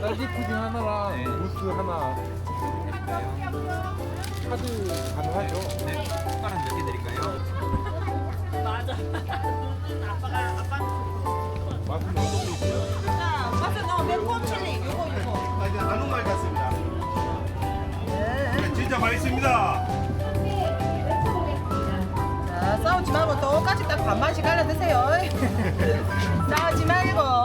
딸기 푸딩 하나랑 네. 무스 하나. 카드 가능하죠? 네. 숟가락 몇 개 드릴까요? 맞아. 맛은 어떤 게 있어요? 자, 맛은 매콤 칠리. 요거. 아, 이제 한옥말 같습니다. 네, 진짜 맛있습니다. 자, 싸우지 말고 똑같이 딱 반반씩 갈라 드세요. 싸우지 말고.